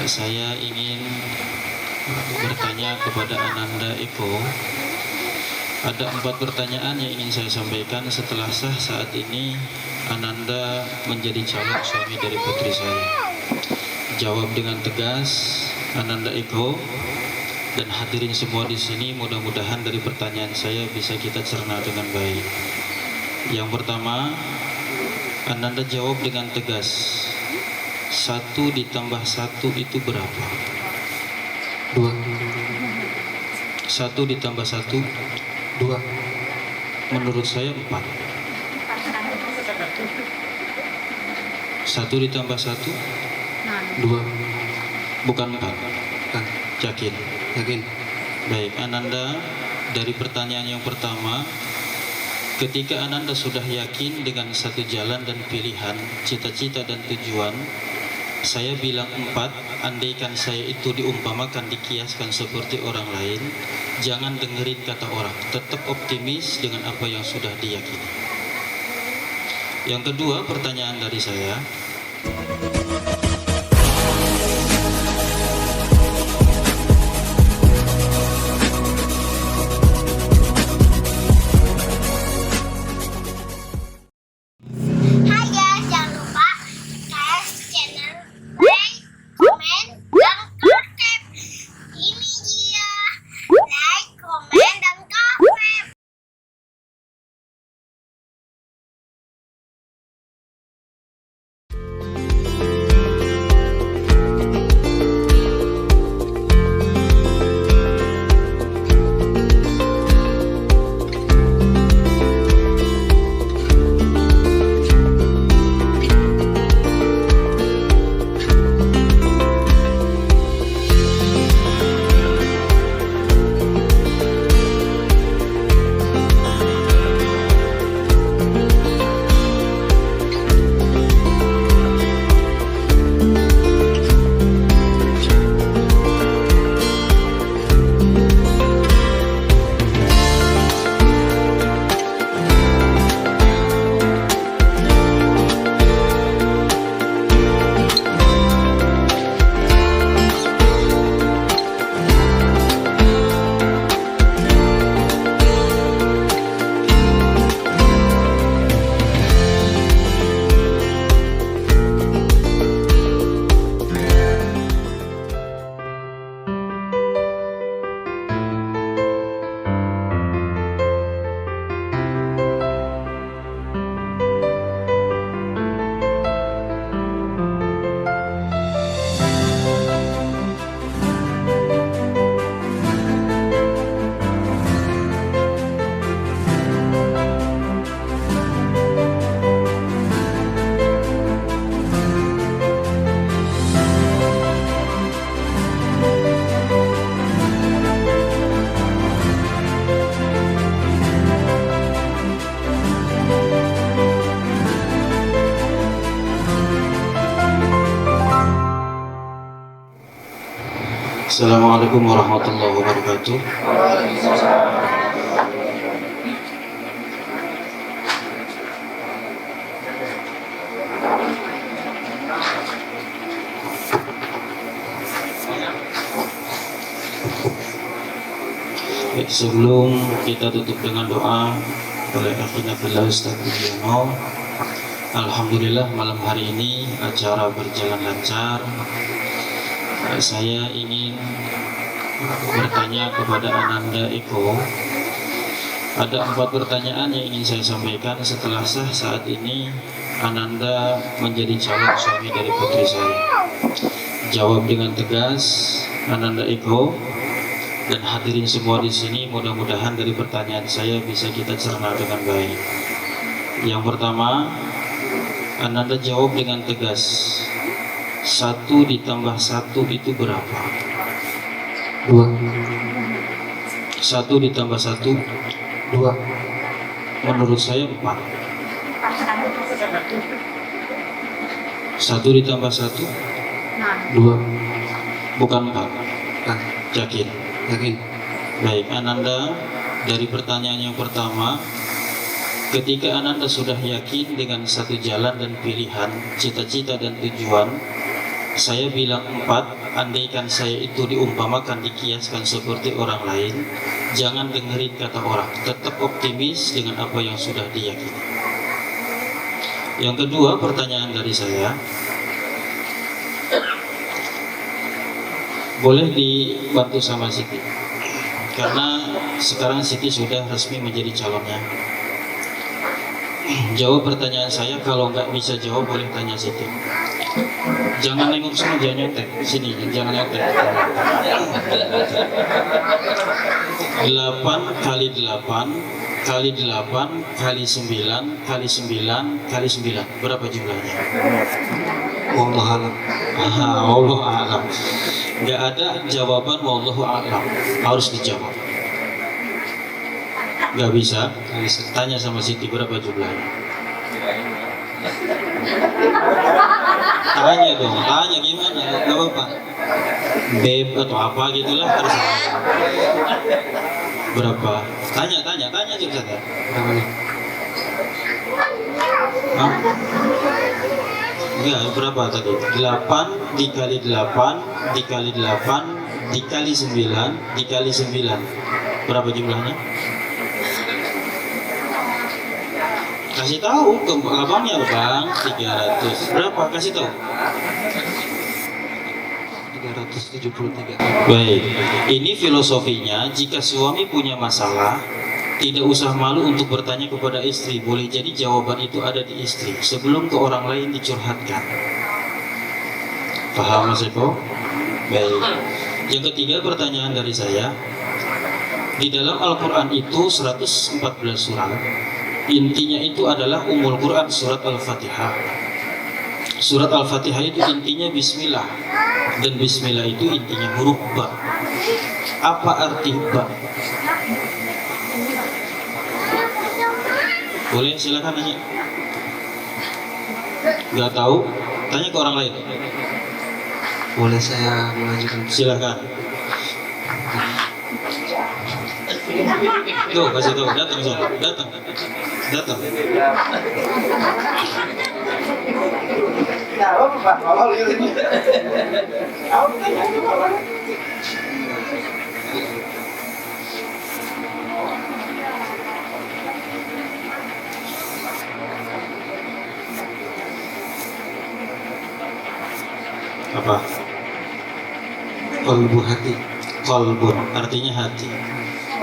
Saya ingin bertanya kepada Ananda Eko. Ada 4 pertanyaan yang ingin saya sampaikan setelah sah saat ini Ananda menjadi calon suami dari putri saya. Jawab dengan tegas, Ananda Eko, dan hadirin semua di sini. Mudah-mudahan dari pertanyaan saya bisa kita cerna dengan baik. Yang pertama, Ananda jawab dengan tegas. 1 ditambah 1 itu berapa? 2. 1 ditambah 1, 2. menurut saya 4. 1 ditambah 1, 2. bukan 4. Kan? Yakin? Yakin? Baik, Ananda, dari pertanyaan yang pertama, ketika Ananda sudah yakin dengan satu jalan dan pilihan, cita-cita dan tujuan, saya bilang 4, andaikan saya itu diumpamakan, dikiaskan seperti orang lain, jangan dengerin kata orang, tetap optimis dengan apa yang sudah diyakini. Yang kedua, pertanyaan dari saya, Hai guys, jangan lupa channel, like, komen, dan subscribe. Ini dia, like, komen, dan subscribe. Assalamualaikum warahmatullahi wabarakatuh. Baik, sebelum kita tutup dengan doa oleh akhina fillah Ustaz Budiono, alhamdulillah malam hari ini acara berjalan lancar. Saya ingin bertanya kepada Ananda Eko. Ada 4 pertanyaan yang ingin saya sampaikan setelah sah saat ini Ananda menjadi calon suami dari putri saya. Jawab dengan tegas, Ananda Eko, dan hadirin semua di sini. Mudah-mudahan dari pertanyaan saya bisa kita cerna dengan baik. Yang pertama, Ananda jawab dengan tegas. 1 ditambah 1 itu berapa? 2. 1 ditambah 1, 2. menurut saya 4. 1 ditambah 1, 2. bukan 4. Kan? Yakin? Yakin? Baik, Ananda, dari pertanyaan yang pertama, ketika Ananda sudah yakin dengan satu jalan dan pilihan, cita-cita dan tujuan, Saya bilang 4, andaikan saya itu diumpamakan, dikiaskan seperti orang lain, jangan dengerin kata orang, tetap optimis dengan apa yang sudah diyakini. Yang kedua, pertanyaan dari saya, boleh dibantu sama Siti, karena sekarang Siti sudah resmi menjadi calonnya. Jawab pertanyaan saya, kalau nggak bisa jawab boleh tanya Siti. Jangan nengok semua, jangan nyontek. Sini, jangan nyontek. 8 kali 8 kali 8 kali 9 kali 9 kali 9. Berapa jumlahnya? Wallahu a'lam. Aha, Allah alam. Nggak ada jawaban wallahu alam. Harus dijawab. Nggak bisa. Tanya sama Siti berapa jumlahnya. Tanya dong, tanya gimana? Gak apa-apa. Beb atau apa gitulah harus. Berapa? Tanya juga saja. Berapa nih? Hah? Enggak, berapa tadi? 8 dikali 8 dikali 8 dikali 9 dikali 9. Berapa jumlahnya? Kasih tahu ke abangnya bang, 300. Berapa? Kasih tahu. 373. Baik, ini filosofinya. Jika suami punya masalah, tidak usah malu untuk bertanya kepada istri. Boleh jadi jawaban itu ada di istri sebelum ke orang lain dicurhatkan. Paham Mas Eko? Baik. Yang ketiga, pertanyaan dari saya. Di dalam Al-Quran itu 114 surat. Intinya itu adalah Ummul Quran, surat Al-Fatihah. Surat Al-Fatihah itu intinya bismillah, dan bismillah itu intinya huruf ba. Apa arti ba? Boleh, silakan nanya. Gak tahu? Tanya ke orang lain. Boleh saya melanjutkan? Silakan. Tuh, kasih tahu. Datang sana. Datang. Apa? Qalbu, hati. Qalbun, artinya hati.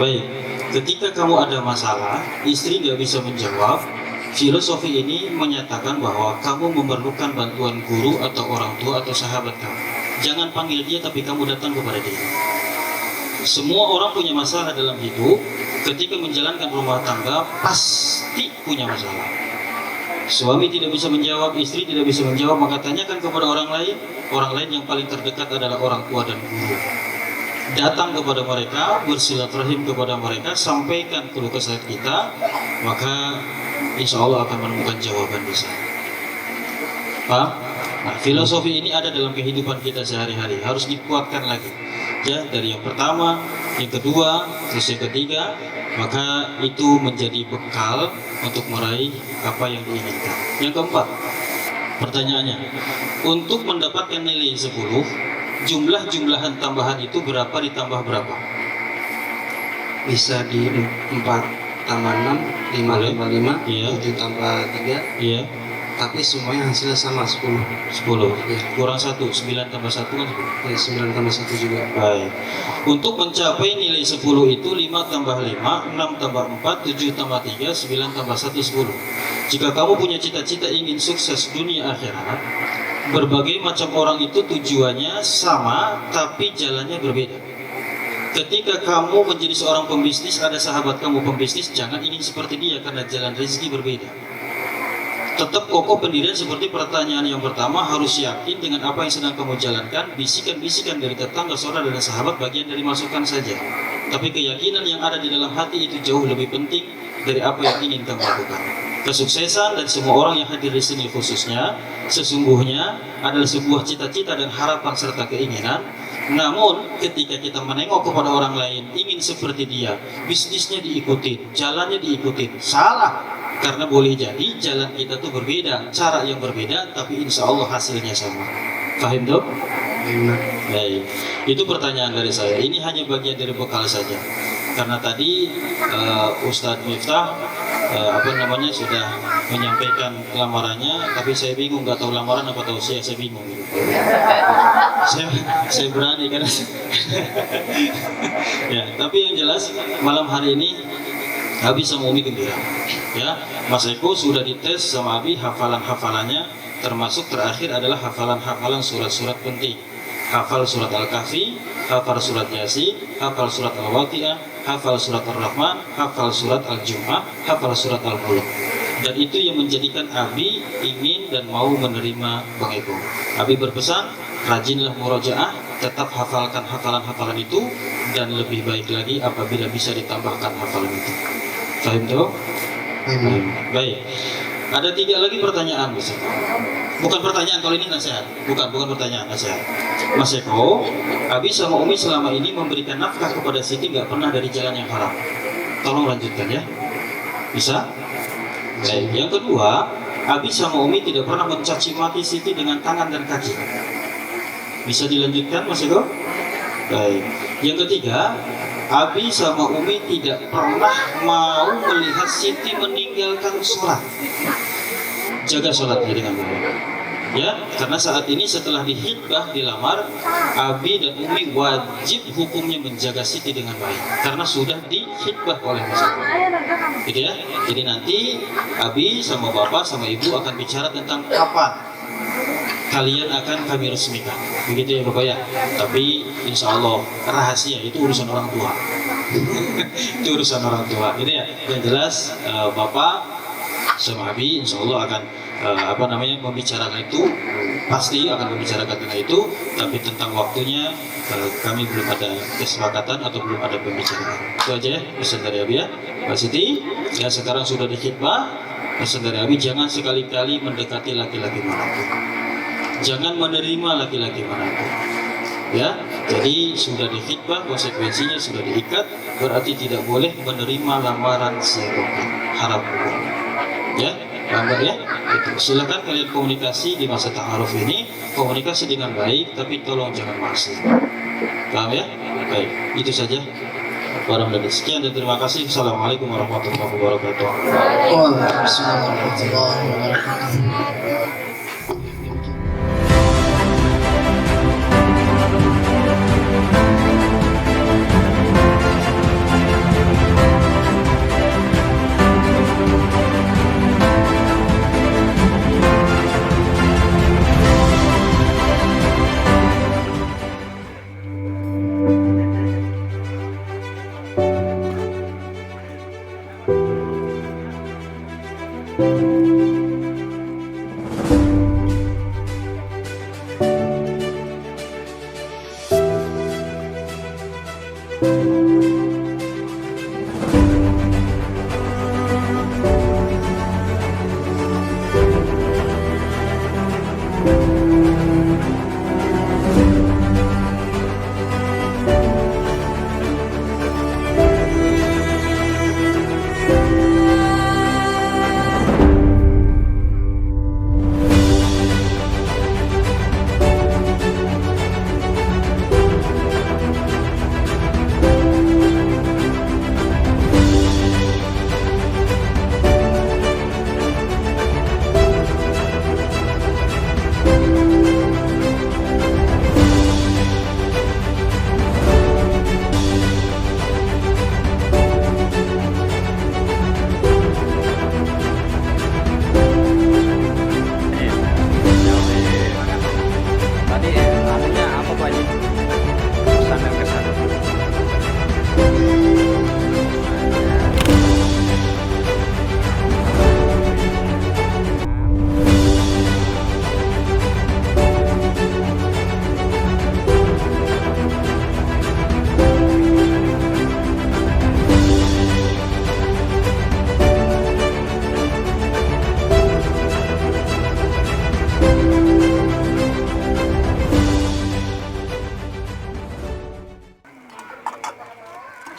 Baik, ketika kamu ada masalah, istri nggak bisa menjawab. Filosofi ini menyatakan bahwa kamu memerlukan bantuan guru atau orang tua atau sahabat kamu. Jangan panggil dia, tapi kamu datang kepada dia. Semua orang punya masalah dalam hidup. Ketika menjalankan rumah tangga, pasti punya masalah. Suami tidak bisa menjawab, istri tidak bisa menjawab, maka tanyakan kepada orang lain. Orang lain yang paling terdekat adalah orang tua dan guru. Datang kepada mereka, bersilaturahim kepada mereka, sampaikan keluh kesah kita, maka insya Allah akan menemukan jawaban di sana. Paham? Nah, filosofi ini ada dalam kehidupan kita sehari-hari, harus dikuatkan lagi. Ya, dari yang pertama, yang kedua, terus yang ketiga, maka itu menjadi bekal untuk meraih apa yang diinginkan. Yang keempat, pertanyaannya, untuk mendapatkan nilai 10, jumlah-jumlahan tambahan itu berapa ditambah berapa? Bisa di 4 tambah 6, 5 tambah 5, Iya. 7 tambah 3. Iya, Tapi semuanya hasilnya sama, 10. 10. Iya. Kurang 1, 9 tambah 1 kan 10. Ya, 9 tambah 1 juga. Baik. Untuk mencapai nilai 10 itu 5 tambah 5, 6 tambah 4, 7 tambah 3, 9 tambah 1, 10. Jika kamu punya cita-cita ingin sukses dunia akhirat, berbagai macam orang itu tujuannya sama, tapi jalannya berbeda. Ketika kamu menjadi seorang pembisnis, ada sahabat kamu pembisnis, jangan ingin seperti dia karena jalan rezeki berbeda. Tetap kokoh pendirian seperti pertanyaan yang pertama, harus yakin dengan apa yang sedang kamu jalankan. Bisikan-bisikan dari tetangga, saudara, dan sahabat bagian dari masukan saja. Tapi keyakinan yang ada di dalam hati itu jauh lebih penting dari apa yang ingin kamu lakukan. Kesuksesan dari semua orang yang hadir di sini khususnya, sesungguhnya adalah sebuah cita-cita dan harapan serta keinginan. Namun ketika kita menengok kepada orang lain, ingin seperti dia, bisnisnya diikutin, jalannya diikutin, salah. Karena boleh jadi jalan kita tuh berbeda, cara yang berbeda, tapi insya Allah hasilnya sama. Paham dok? Lima. Baik, itu pertanyaan dari saya. Ini hanya bagian dari bekal saja. Karena tadi Ustadz Miftah sudah menyampaikan lamarannya, tapi saya bingung, nggak tahu lamaran apa tahu saya bingung. Gitu. saya berani karena ya, tapi yang jelas malam hari ini Abi sama Umi gembira. Ya, Mas Eko sudah dites sama Abi hafalan-hafalannya, termasuk terakhir adalah hafalan-hafalan surat-surat penting. Hafal surat Al-Kahfi, hafal surat Yasin, hafal surat Al-Waqiah, hafal surat Ar-Rahman, hafal surat Al-Jum'ah, hafal surat Al-Mulk. Dan itu yang menjadikan Abi ingin dan mau menerima Bang Eko. Abi berpesan, rajinlah murojaah, tetap hafalkan hafalan-hafalan itu, dan lebih baik lagi apabila bisa ditambahkan hafalan itu. Fahim tuh? Baik. Ada 3 lagi pertanyaan bisa. Bukan pertanyaan, kalau ini nasihat. Bukan pertanyaan, nasihat. Mas Eko, Abi sama Umi selama ini memberikan nafkah kepada Siti nggak pernah dari jalan yang haram. Tolong lanjutkan ya. Bisa? Baik. Yang kedua, Abi sama Umi tidak pernah mencaci maki Siti dengan tangan dan kaki. Bisa dilanjutkan Mas Eko? Baik. Yang ketiga, Abi sama Umi tidak pernah mau melihat Siti meninggalkan sholat. Jaga sholatnya dengan baik. Ya, karena saat ini setelah dihitbah, dilamar, Abi dan Umi wajib hukumnya menjaga Siti dengan baik, karena sudah dihitbah oleh Rasulullah. Gitu ya. Jadi nanti Abi sama Bapak sama Ibu akan bicara tentang kapan kalian akan kami resmikan. Begitu ya Bapak ya. Tapi insya Allah rahasia, itu urusan orang tua. Itu urusan orang tua. Gitu ya. Yang jelas Bapak sama Abi insya Allah akan membicarakan itu, pasti akan membicarakan tentang itu, tapi tentang waktunya kami belum ada kesepakatan atau belum ada pembicaraan. Itu aja ya pesan dari Abi ya. Mbak Siti, ya sekarang sudah dikhitbah, pesan dari Abi, jangan sekali-kali mendekati laki-laki manapun, jangan menerima laki-laki manapun. Ya, jadi sudah dikhitbah, konsekuensinya sudah diikat, berarti tidak boleh menerima lamaran siapapun, haram. Ya, gambar ya. Itu. Silakan kalian komunikasi di masa ta'aruf ini, komunikasi dengan baik, tapi tolong jangan maksiat. Paham ya? Baik, itu saja. Sekian dan terima kasih. Assalamualaikum warahmatullahi wabarakatuh. Waalaikumsalam warahmatullahi wabarakatuh.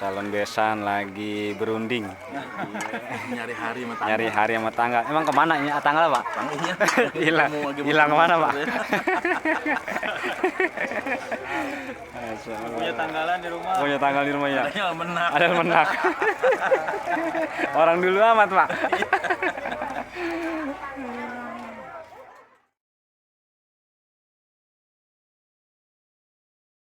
calon besan lagi berunding. Nyari hari sama tangga. Nyari hari sama tangga. Emang kemana ini tanggal Pak? Tangganya. Hilang kemana Pak? Punya tanggalan di rumah. Punya tanggal di rumah ya. Adanya menak. Ada menak. Orang dulu amat Pak.